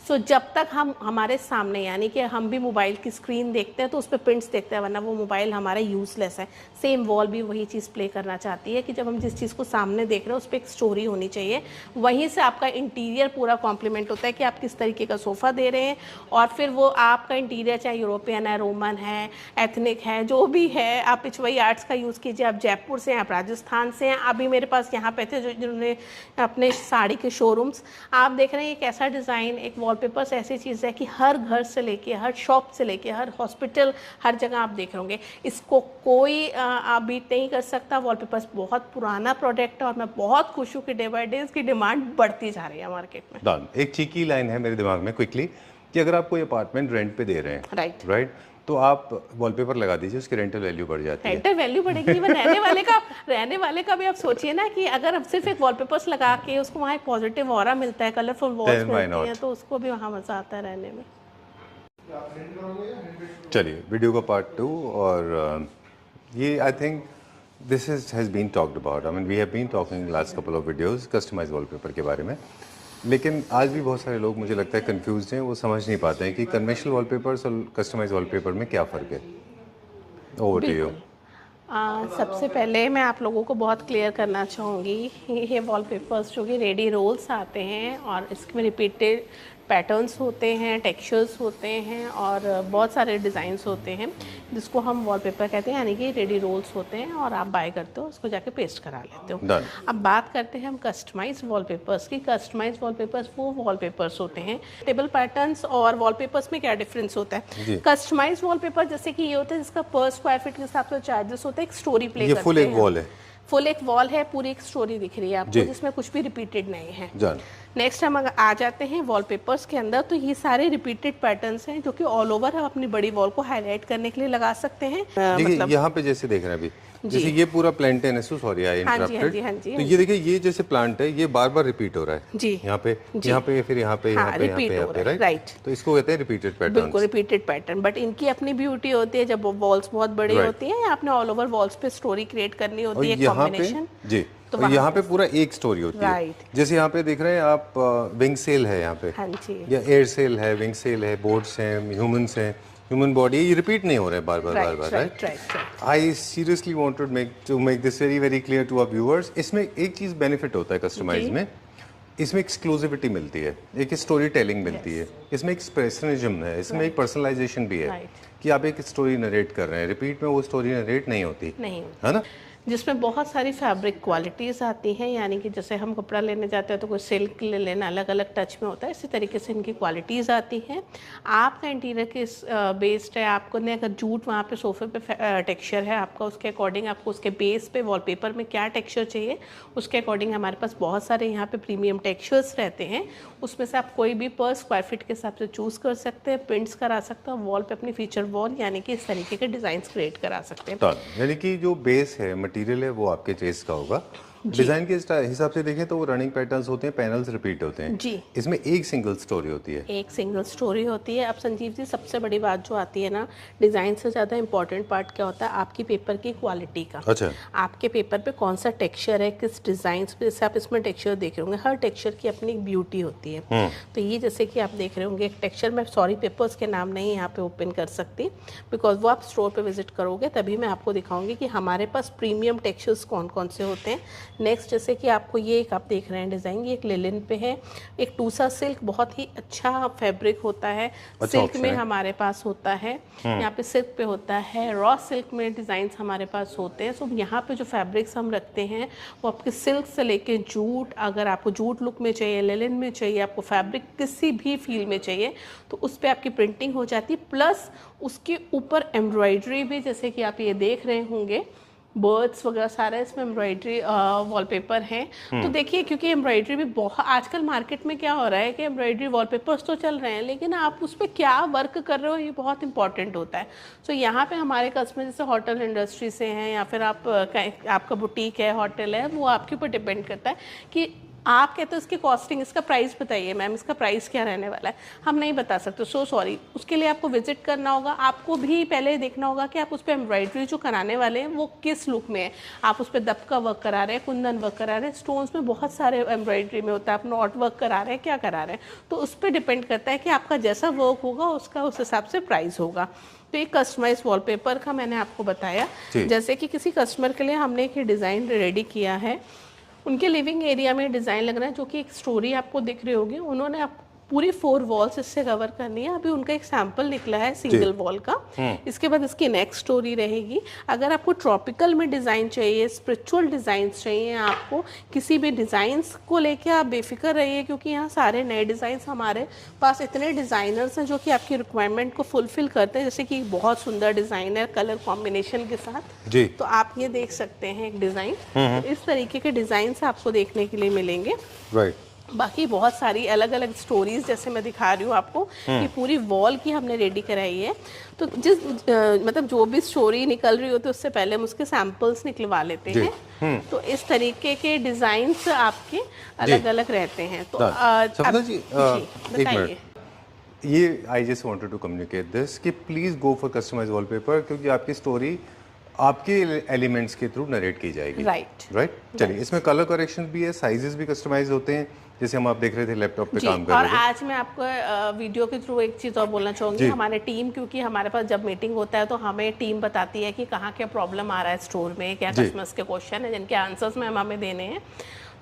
सो जब तक हम हमारे सामने, यानी कि हम भी मोबाइल की स्क्रीन देखते हैं तो उस पर प्रिंट्स देखते हैं, वरना वो मोबाइल हमारा यूज़लेस है। सेम वॉल भी वही चीज़ प्ले करना चाहती है कि जब हम जिस चीज़ को सामने देख रहे हैं उस पर एक स्टोरी होनी चाहिए। वहीं से आपका इंटीरियर पूरा कॉम्प्लीमेंट होता है कि आप किस तरीके का सोफ़ा दे रहे हैं, और फिर वो आपका इंटीरियर चाहे यूरोपियन है, रोमन है, एथनिक है, जो भी है, आप पिछवाई आर्ट्स का यूज़ कीजिए, आप जयपुर से हैं, आप राजस्थान से हैं। अभी मेरे पास यहाँ पे थे जिन्होंने अपने साड़ी के शोरूम्स, आप देख रहे हैं एक ऐसा डिज़ाइन, एक वॉलपेपर्स ऐसी चीज़ है कि हर घर से लेके, हर शॉप से लेके, हर हॉस्पिटल, हर जगह आप देख रहे होंगे, इसको कोई आप बीट नहीं कर सकता। वॉलपेपर्स बहुत पुराना प्रोडक्ट है और मैं बहुत खुश हूँ कि डे बाय डे इसकी डिमांड बढ़ती जा रही है मार्केट में। डन। एक चीकी लाइन है मेरे दिमाग में क्विकली कि अगर आप कोई अपार्टमेंट रेंट पे दे रहे हैं, राइट, तो आप वॉलपेपर लगा दीजिए, उसकी रेंटल वैल्यू बढ़ जाती है। रेंटल वैल्यू बढ़ेगी, इवन रहने वाले का भी आप सोचिए ना कि अगर आप सिर्फ एक वॉलपेपर्स लगा के उसको वहाँ एक पॉजिटिव ऑरा मिलता है, कलरफुल वॉल्स मिलती हैं, तो उसको भी वहाँ मज़ा आता है रहने में। चलिए वीडियो का पार्ट 2, और ये I think this has been talked about, I mean we have been talking last couple of videos customise wallpaper के बारे में, लेकिन आज भी बहुत सारे लोग मुझे लगता है कंफ्यूज हैं, वो समझ नहीं पाते हैं कि कन्वेंशनल वॉलपेपर्स और कस्टमाइज वॉलपेपर में क्या फ़र्क है। Over to you. सबसे पहले मैं आप लोगों को बहुत क्लियर करना चाहूँगी, ये वॉलपेपर्स जो कि रेडी रोल्स आते हैं और इसमें रिपीटेड पैटर्न्स होते हैं, टेक्सचर्स होते हैं और बहुत सारे डिज़ाइंस होते हैं, जिसको हम वॉलपेपर कहते हैं, यानी कि रेडी रोल्स होते हैं और आप बाय करते हो, उसको जाके पेस्ट करा लेते हो। अब बात करते हैं हम कस्टमाइज वॉलपेपर्स की। कस्टमाइज वॉलपेपर्स वो वॉलपेपर्स होते हैं, टेबल पैटर्न्स और वॉलपेपर्स में क्या डिफरेंस होता है। कस्टमाइज वॉलपेपर जैसे कि ये होता है जिसका पर स्क्वायर फीट के हिसाब से चार्जेस होते हैं, एक स्टोरी प्ले करते हैं। फुल एक वॉल है, फुल एक वॉल है, पूरी एक स्टोरी दिख रही है आपको, जिसमें कुछ भी रिपीटेड नहीं है। नेक्स्ट हम अगर आ जाते हैं वॉलपेपर्स के अंदर, तो ये सारे रिपीटेड पैटर्न्स हैं जो कि ऑल ओवर हम अपनी बड़ी वॉल को हाईलाइट करने के लिए लगा सकते हैं। मतलब यहाँ पे जैसे देख रहे हैं अभी, जैसे ये पूरा प्लांट है, सॉरी आई इंटरप्टेड, तो ये देखिए ये जैसे प्लांट है ये बार बार रिपीट हो रहा है जी, यहाँ पे फिर यहाँ पे राइट, तो इसको कहते हैं रिपीटेड पैटर्न। बिल्कुल रिपीटेड पैटर्न, बट इनकी अपनी ब्यूटी होती है जब वॉल्स बहुत बड़ी होती है, आपने ऑल ओवर वॉल्स पे स्टोरी क्रिएट करनी होती है, कॉम्बिनेशन जी, तो यहाँ पे पूरा एक स्टोरी होती है। जैसे यहाँ पे देख रहे हैं आप, विंग सेल है यहाँ पे, या एयर सेल है, विंग सेल है, बोर्ड्स हैं, ह्यूमंस हैं, ह्यूमन बॉडी, ये रिपीट नहीं हो रहा है बार बार right. I seriously wanted to make this very very clear to our viewers. इसमें एक चीज़ बेनिफिट होता है कस्टमाइज में, इसमें एक्सक्लूसिविटी मिलती है, एक स्टोरी टेलिंग मिलती है, इसमें एक्सप्रेशनिज्म है, इसमें एक पर्सनलाइजेशन भी है कि आप एक स्टोरी नरेट कर रहे हैं। रिपीट में वो स्टोरी नरेट नहीं होती है ना, जिसमें बहुत सारी फैब्रिक क्वालिटीज़ आती हैं, यानी कि जैसे हम कपड़ा लेने जाते हैं तो कोई सिल्क ले लेना अलग अलग टच में होता है, इसी तरीके से इनकी क्वालिटीज़ आती हैं। आपका इंटीरियर किस बेस्ड है, आपको ने अगर जूट वहाँ पे सोफे पे टेक्सचर है आपका, उसके अकॉर्डिंग आपको उसके बेस पे वॉलपेपर में क्या टेक्सचर चाहिए, उसके अकॉर्डिंग हमारे पास बहुत सारे यहाँ पे प्रीमियम टेक्सचर्स रहते हैं, उसमें से आप कोई भी पर स्क्वायर फीट के हिसाब से चूज़ कर सकते हैं, प्रिंट्स करा सकते हैं, वॉल पे अपनी फीचर वॉल यानी कि इस तरीके के डिज़ाइंस क्रिएट करा सकते हैं। यानी कि जो बेस है, मटेरियल है, वो आपके टेस्ट का होगा डिज़ाइन के हिसाब से देखें तो वो रनिंग पैटर्न्स होते हैं, पैनल्स रिपीट होते हैं जी। इसमें एक सिंगल स्टोरी होती है। एक सिंगल स्टोरी होती है। अब संजीव जी सबसे बड़ी बात जो आती है ना, डिज़ाइन से ज़्यादा इंपॉर्टेंट पार्ट क्या होता है, आपकी पेपर की क्वालिटी का। अच्छा। आपके पेपर पे कौन सा टेक्सचर है, किस डिज़ाइन पे, जैसे आप इसमें टेक्सचर देख रहे होंगे, हर टेक्सचर की अपनी एक ब्यूटी होती है। तो ये जैसे कि आप देख रहे होंगे एक टेक्सचर, मैं सॉरी पेपर्स के नाम नहीं यहाँ पे ओपन कर सकती बिकॉज वो आप स्टोर पे विजिट करोगे तभी मैं आपको दिखाऊंगी कि हमारे पास प्रीमियम टेक्सचर्स कौन कौन से होते हैं। नेक्स्ट जैसे कि आपको ये एक आप देख रहे हैं डिज़ाइन, ये एक लिनन पे है, एक टूसा सिल्क, बहुत ही अच्छा फैब्रिक होता है। अच्छा, सिल्क में हमारे पास होता है, यहाँ पे सिल्क पे होता है, रॉ सिल्क में डिज़ाइंस हमारे पास होते हैं। सो यहाँ पे जो फैब्रिक्स हम रखते हैं वो आपके सिल्क से लेके जूट, अगर आपको जूट लुक में चाहिए, लिनन में चाहिए, आपको फैब्रिक किसी भी फील में चाहिए तो उस पर आपकी प्रिंटिंग हो जाती है। प्लस उसके ऊपर एम्ब्रॉयडरी भी, जैसे कि आप ये देख रहे होंगे बर्ड्स वगैरह सारा इसमें एम्ब्रॉयडरी वॉलपेपर हैं। तो देखिए क्योंकि एम्ब्रॉयडरी भी बहुत आजकल मार्केट में क्या हो रहा है कि एम्ब्रॉयडरी वॉलपेपर्स तो चल रहे हैं लेकिन आप उस पर क्या वर्क कर रहे हो ये बहुत इंपॉर्टेंट होता है। सो यहाँ पे हमारे कस्टमर जैसे होटल इंडस्ट्री से हैं या फिर आपका बुटीक है, होटल है, वो आपके ऊपर डिपेंड करता है कि आप कहते हो इसकी कॉस्टिंग, इसका प्राइस बताइए मैम, इसका प्राइस क्या रहने वाला है, हम नहीं बता सकते, सो सॉरी। उसके लिए आपको विजिट करना होगा, आपको भी पहले देखना होगा कि आप उस पर एम्ब्रॉयडरी जो कराने वाले हैं वो किस लुक में है। आप उस पर दबका वर्क करा रहे हैं, कुंदन वर्क करा रहे हैं, स्टोन्स में बहुत सारे एम्ब्रॉयडरी में होता है, आप नॉट वर्क करा रहे हैं, क्या करा रहे हैं, तो उस पर डिपेंड करता है कि आपका जैसा वर्क होगा उसका उस हिसाब से प्राइस होगा। तो एक कस्टमाइज वॉलपेपर का मैंने आपको बताया, जैसे कि किसी कस्टमर के लिए हमने एक डिज़ाइन रेडी किया है, उनके लिविंग एरिया में डिज़ाइन लग रहा है जो कि एक स्टोरी आपको दिख रही होगी, उन्होंने पूरी 4 वॉल्स इससे कवर करनी है। अभी उनका एक सैंपल निकला है सिंगल वॉल का, इसके बाद इसकी नेक्स्ट स्टोरी रहेगी। अगर आपको ट्रॉपिकल में डिज़ाइन चाहिए, स्पिरिचुअल डिज़ाइन चाहिए, आपको किसी भी डिज़ाइंस को लेके आप बेफिक्र रहिए क्योंकि यहाँ सारे नए डिज़ाइंस हमारे पास इतने डिज़ाइनर्स हैं जो कि आपकी रिक्वायरमेंट को फुलफिल करते हैं। जैसे कि बहुत सुंदर डिज़ाइन है कलर कॉम्बिनेशन के साथ जी, तो आप ये देख सकते हैं एक डिज़ाइन, तो इस तरीके के डिज़ाइंस आपको देखने के लिए मिलेंगे। राइट। बाकी बहुत सारी अलग अलग स्टोरीज जैसे मैं दिखा रही हूँ आपको कि पूरी वॉल की हमने रेडी कराई है। तो जिस मतलब जो भी स्टोरी निकल रही होती है उससे पहले हम उसके सैंपल्स निकलवा लेते हैं। तो इस तरीके के डिजाइन्स आपके अलग अलग रहते हैं। तो बताइए, ये I just wanted to communicate this कि please go for customise wallpaper क्योंकि आपकी स्टोरी आपके एलिमेंट्स के थ्रू नरेट की जाएगी। राइट। चलिए, इसमें कलर करेक्शन भी है, साइजेस भी कस्टमाइज होते हैं जैसे हम आप देख रहे थे लैपटॉप पे काम कर रहे थे। और आज मैं आपको वीडियो के थ्रू एक चीज़ और बोलना चाहूँगी, हमारे टीम, क्योंकि हमारे पास जब मीटिंग होता है तो हमें टीम बताती है कि कहाँ क्या प्रॉब्लम आ रहा है स्टोर में, क्या कस्टमर्स के क्वेश्चन है जिनके आंसर्स में हमें देने हैं।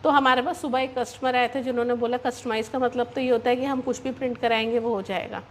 तो हमारे पास सुबह एक कस्टमर आए थे जिन्होंने बोला कस्टमाइज़ का मतलब तो ये होता है कि हम कुछ भी प्रिंट कराएंगे वो हो जाएगा।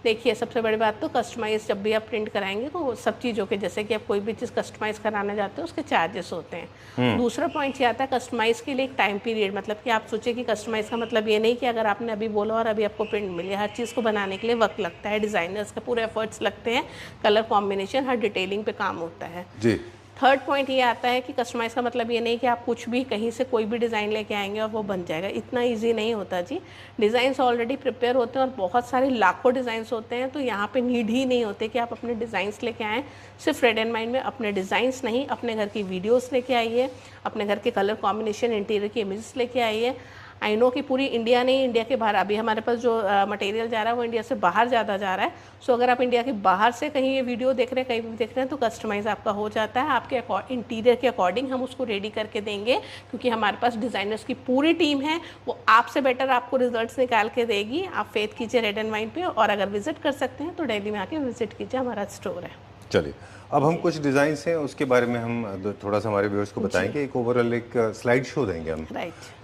देखिए, सबसे बड़ी बात तो कस्टमाइज़ जब भी आप प्रिंट कराएंगे तो सब चीज़ों के, जैसे कि आप कोई भी चीज़ कस्टमाइज़ कराने जाते हो उसके चार्जेस होते हैं। दूसरा पॉइंट ये आता है कस्टमाइज़ के लिए एक टाइम पीरियड, मतलब कि आप सोचिए कि कस्टमाइज़ का मतलब ये नहीं कि अगर आपने अभी बोला और अभी आपको प्रिंट मिल गया। हर चीज़ को बनाने के लिए वक्त लगता है, डिज़ाइनर्स का पूरे एफर्ट्स लगते हैं, कलर कॉम्बिनेशन, हर डिटेलिंग पे काम होता है जी। थर्ड पॉइंट ये आता है कि कस्टमाइज़ का मतलब ये नहीं कि आप कुछ भी कहीं से कोई भी डिज़ाइन लेके आएंगे और वो बन जाएगा, इतना इजी नहीं होता जी। डिज़ाइंस ऑलरेडी प्रिपेयर होते हैं और बहुत सारे लाखों डिज़ाइंस होते हैं, तो यहाँ पे नीड ही नहीं होते कि आप अपने डिज़ाइंस लेके आएँ। सिर्फ रेड एंड माइंड में अपने डिज़ाइंस नहीं, अपने घर की वीडियोज़ लेके आइए, अपने घर के कलर कॉम्बिनेशन, इंटीरियर की इमेजेस लेके आइए। आई नो कि पूरी इंडिया नहीं, इंडिया के बाहर अभी हमारे पास जो मटेरियल जा रहा है वो इंडिया से बाहर ज़्यादा जा रहा है। सो अगर आप इंडिया के बाहर से कहीं ये वीडियो देख रहे हैं, कहीं भी देख रहे हैं, तो कस्टमाइज़ आपका हो जाता है। आपके इंटीरियर के अकॉर्डिंग हम उसको रेडी करके देंगे क्योंकि हमारे पास डिज़ाइनर्स की पूरी टीम है, वो आपसे बेटर आपको रिजल्ट्स निकाल के देगी। आप फेथ कीजिए रेड एंड वाइन पे, और अगर विजिट कर सकते हैं तो दिल्ली में आके विजिट कीजिए, हमारा स्टोर है। चलिए, अब हम कुछ डिज़ाइंस हैं उसके बारे में हम थोड़ा सा हमारे व्यूअर्स को बताएंगे, एक ओवरऑल एक स्लाइड शो देंगे हम।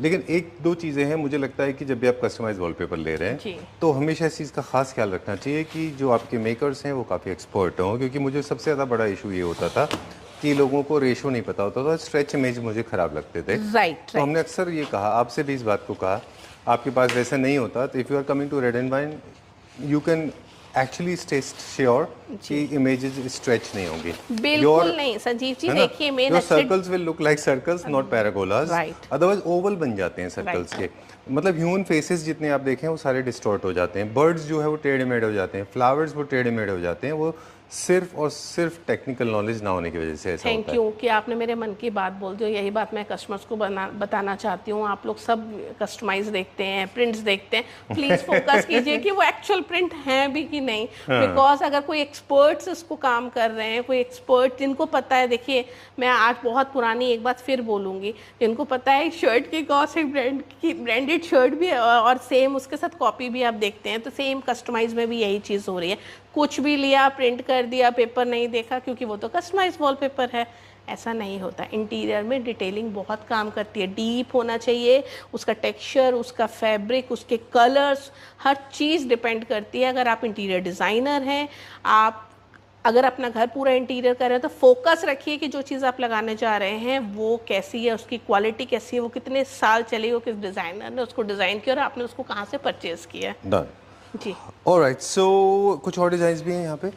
लेकिन एक दो चीज़ें हैं, मुझे लगता है कि जब भी आप कस्टमाइज वॉलपेपर ले रहे हैं तो हमेशा इस चीज़ का खास ख्याल रखना चाहिए कि जो आपके मेकर्स हैं वो काफ़ी एक्सपर्ट हों, क्योंकि मुझे सबसे ज़्यादा बड़ा इशू ये होता था कि लोगों को रेशो नहीं पता होता था, स्ट्रेच इमेज मुझे ख़राब लगते थे। तो हमने अक्सर ये कहा, आपसे भी इस बात को कहा, आपके पास वैसा नहीं होता तो if you are coming to red and wine you can actually stay sure कि इमेजेस स्ट्रेच नहीं होंगी। बिल्कुल नहीं संजीव जी, देखिए main circles will look like circles not parabolas, otherwise oval बन जाते हैं सर्कल्स के। मतलब ह्यूमन फेसेस जितने आप देखें वो सारे डिस्टॉर्ट हो जाते हैं, बर्ड्स जो है वो टेढ़े मेढ़े हो जाते हैं, फ्लावर्स वो टेढ़े मेढ़े हो जाते हैं, वो सिर्फ और सिर्फ टेक्निकल नॉलेज ना होने की वजह से ऐसा थैंक होता है। यू कि आपने मेरे मन की बात बोल दी, और यही बात मैं कस्टमर्स को बताना चाहती हूँ। आप लोग सब कस्टमाइज देखते हैं, प्रिंट्स देखते हैं, प्लीज़ फोकस कीजिए कि वो एक्चुअल प्रिंट हैं भी कि नहीं। बिकॉज अगर कोई एक्सपर्ट्स इसको काम कर रहे हैं, कोई एक्सपर्ट जिनको पता है, देखिए मैं आज बहुत पुरानी एक बात फिर बोलूँगी, जिनको पता है शर्ट की कॉस्ट एक ब्रांड की ब्रांडेड शर्ट भी है और सेम उसके साथ कॉपी भी आप देखते हैं, तो सेम कस्टमाइज में भी यही चीज़ हो रही है। कुछ भी लिया, प्रिंट कर दिया, पेपर नहीं देखा क्योंकि वो तो कस्टमाइज वॉलपेपर है, ऐसा नहीं होता। इंटीरियर में डिटेलिंग बहुत काम करती है, डीप होना चाहिए, उसका टेक्सचर, उसका फैब्रिक, उसके कलर्स, हर चीज़ डिपेंड करती है। अगर आप इंटीरियर डिज़ाइनर हैं, आप अगर अपना घर पूरा इंटीरियर कर रहे हैं, तो फोकस रखिए कि जो चीज़ आप लगाने जा रहे हैं वो कैसी है, उसकी क्वालिटी कैसी है, वो कितने साल चली, वो किस डिज़ाइनर ने उसको डिज़ाइन किया और आपने उसको कहाँ से परचेज़ किया। डन। जी, ऑलराइट, सो कुछ और डिजाइन भी हैं यहाँ पे,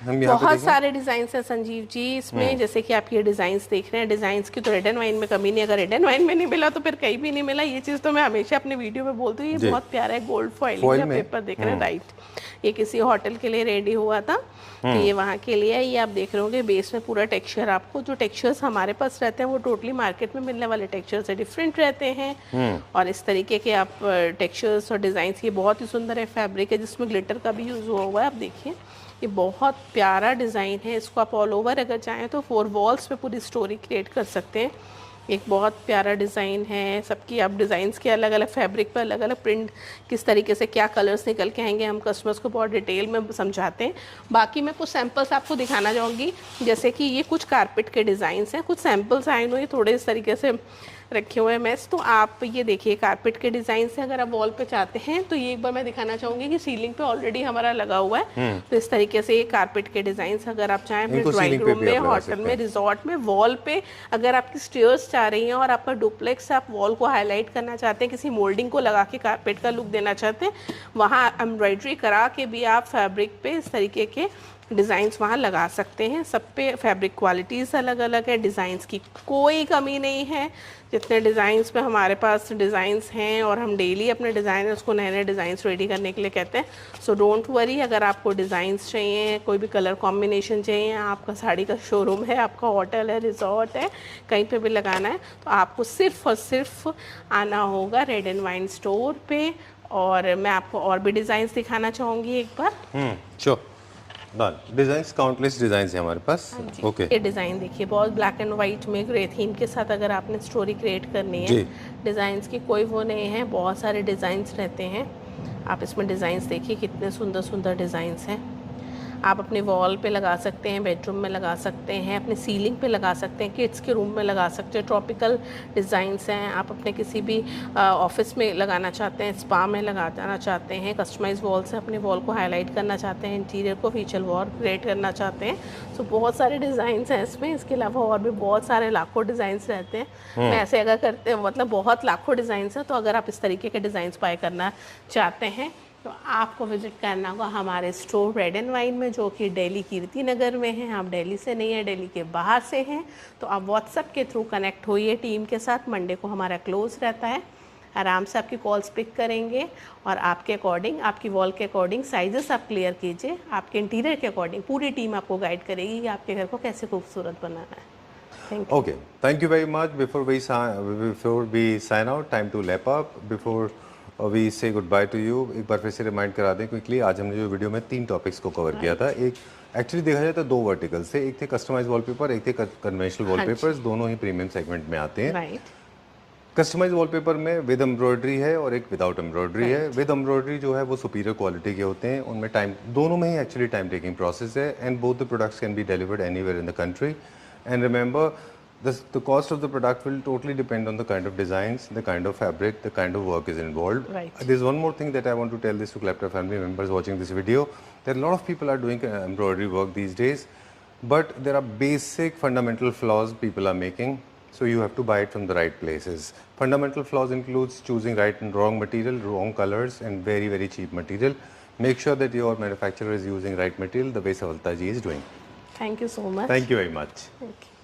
हम यहाँ पे बहुत देखें। सारे डिज़ाइंस हैं संजीव जी इसमें। जैसे कि आप ये डिज़ाइंस देख रहे हैं, डिज़ाइंस की तो रेड एंड वाइन में कमी नहीं। अगर रेड एंड वाइन में नहीं मिला तो फिर कहीं भी नहीं मिला। ये चीज़ तो मैं हमेशा अपने वीडियो में बोलती हूँ। ये जी। बहुत प्यारा है, गोल्ड Foil फॉइल में? पेपर देख रहे हैं, राइट। ये किसी होटल के लिए रेडी हुआ था, तो ये वहाँ के लिए है। ये आप देख रहे होंगे बेस में पूरा टेक्सचर, आपको जो टेक्सचर्स हमारे पास रहते हैं वो टोटली मार्केट में मिलने वाले टेक्सचर से डिफरेंट रहते हैं। और इस तरीके के आप टेक्सचर्स और डिज़ाइंस, ये बहुत ही सुंदर है। फैब्रिक है जिसमें ग्लिटर का भी यूज़ हुआ हुआ है, आप देखिए ये बहुत प्यारा डिज़ाइन है। इसको आप ऑल ओवर अगर चाहें तो 4 वॉल्स पे पूरी स्टोरी क्रिएट कर सकते हैं। एक बहुत प्यारा डिज़ाइन है। सबकी आप डिज़ाइंस के अलग अलग फैब्रिक पर अलग अलग प्रिंट, किस तरीके से क्या कलर्स निकल के आएंगे, हम कस्टमर्स को बहुत डिटेल में समझाते हैं। बाकी मैं कुछ सैम्पल्स आपको दिखाना चाहूँगी, जैसे कि ये कुछ कारपेट के डिज़ाइंस हैं, कुछ सैम्पल्स आए हुए थोड़े इस तरीके से रखे हुए हैं मैस। तो आप ये देखिए कारपेट के डिज़ाइन से अगर आप वॉल पे चाहते हैं तो ये एक बार मैं दिखाना चाहूँगी कि सीलिंग पे ऑलरेडी हमारा लगा हुआ है। तो इस तरीके से ये कारपेट के डिज़ाइन अगर आप चाहें अपने ड्राइंग रूम में, होटल में, रिजॉर्ट में, वॉल पे अगर आपकी स्टेयर्स चाह रही हैं और आपका डुप्लेक्स, आप वॉल को हाईलाइट करना चाहते हैं, किसी मोल्डिंग को लगा के कारपेट का लुक देना चाहते हैं, वहाँ एम्ब्रॉयडरी करा के भी आप फैब्रिक पे इस तरीके के डिज़ाइंस वहाँ लगा सकते हैं। सब पे फैब्रिक क्वालिटीज़ अलग अलग है, डिज़ाइंस की कोई कमी नहीं है। जितने डिज़ाइंस पे हमारे पास डिज़ाइंस हैं और हम डेली अपने डिज़ाइनर्स को नए नए डिज़ाइंस रेडी करने के लिए कहते हैं। सो डोंट वरी, अगर आपको डिज़ाइंस चाहिए, कोई भी कलर कॉम्बिनेशन चाहिए, आपका साड़ी का शोरूम है, आपका होटल है, रिजॉर्ट है, कहीं पे भी लगाना है, तो आपको सिर्फ और सिर्फ आना होगा रेड एंड वाइन स्टोर पे। और मैं आपको और भी डिज़ाइंस दिखाना चाहूँगी एक बार। श्योर। डिजाइन्स, काउंटलेस डिजाइन्स हैं हमारे पास। ओके, ये डिज़ाइन देखिए, बहुत ब्लैक एंड वाइट में ग्रे थीम के साथ अगर आपने स्टोरी क्रिएट करनी है, डिज़ाइंस की कोई वो नहीं है, बहुत सारे डिज़ाइंस रहते हैं। आप इसमें डिज़ाइंस देखिए कितने सुंदर सुंदर डिज़ाइंस हैं। आप अपने वॉल पे लगा सकते हैं, बेडरूम में लगा सकते हैं, अपने सीलिंग पे लगा सकते हैं, किड्स के रूम में लगा सकते हैं। ट्रॉपिकल डिज़ाइंस हैं, आप अपने किसी भी ऑफिस में लगाना चाहते हैं, स्पा में लगाना चाहते हैं, कस्टमाइज वॉल से अपने वॉल को हाईलाइट करना चाहते हैं, इंटीरियर को फीचर वॉल क्रिएट करना चाहते हैं। सो बहुत सारे डिज़ाइंस हैं इसमें। इसके अलावा और भी बहुत सारे लाखों डिज़ाइंस रहते हैं। मैं ऐसे अगर करते मतलब बहुत लाखों डिज़ाइंस हैं, तो अगर आप इस तरीके के डिज़ाइंस बाय करना चाहते हैं तो आपको विज़िट करना होगा हमारे स्टोर रेड एंड वाइन में, जो कि दिल्ली कीर्ति नगर में है। आप दिल्ली से नहीं है, दिल्ली के बाहर से हैं, तो आप व्हाट्सएप के थ्रू कनेक्ट होइए टीम के साथ। मंडे को हमारा क्लोज रहता है, आराम से आपकी कॉल्स पिक करेंगे और आपके अकॉर्डिंग, आपकी वॉल के अकॉर्डिंग साइजेस आप क्लियर कीजिए, आपके इंटीरियर के अकॉर्डिंग पूरी टीम आपको गाइड करेगी कि आपके घर को कैसे खूबसूरत बनाना है। Thank you. Okay, thank you very much. Before we sign out, time to wrap up, before we say goodbye to you. एक बार फिर से रिमाइंड करा दें क्विकली, आज हमने जो वीडियो में 3 टॉपिक्स को कवर किया था। एक एक्चुअली देखा जाए तो 2 वर्टिकल्स थे, एक थे कस्टमाइज वॉलपेपर, एक थे कन्वेंशनल वॉलपेपर्स। दोनों ही प्रीमियम सेगमेंट में आते हैं। राइट। कस्टमाइज वॉलपेपर में विद एम्ब्रॉयडरी है और एक विदाउट एम्ब्रॉयडरी है। विद एम्ब्रॉयडरी जो है वो सुपीरियर क्वालिटी के होते हैं, उनमें टाइम, दोनों में ही एक्चुअली टाइम टेकिंग प्रोसेस है, and both the products can be delivered anywhere in the country. And remember, the cost of the product will totally depend on the kind of designs, the kind of fabric, the kind of work is involved. Right. There's one more thing that I want to tell this to Clapter family members watching this video, that a lot of people are doing embroidery work these days, but there are basic fundamental flaws people are making, so you have to buy it from the right places. Fundamental flaws includes choosing right and wrong material, wrong colors, and very, very cheap material. Make sure that your manufacturer is using right material the way Savalta ji is doing. Thank you so much. Thank you very much. Okay.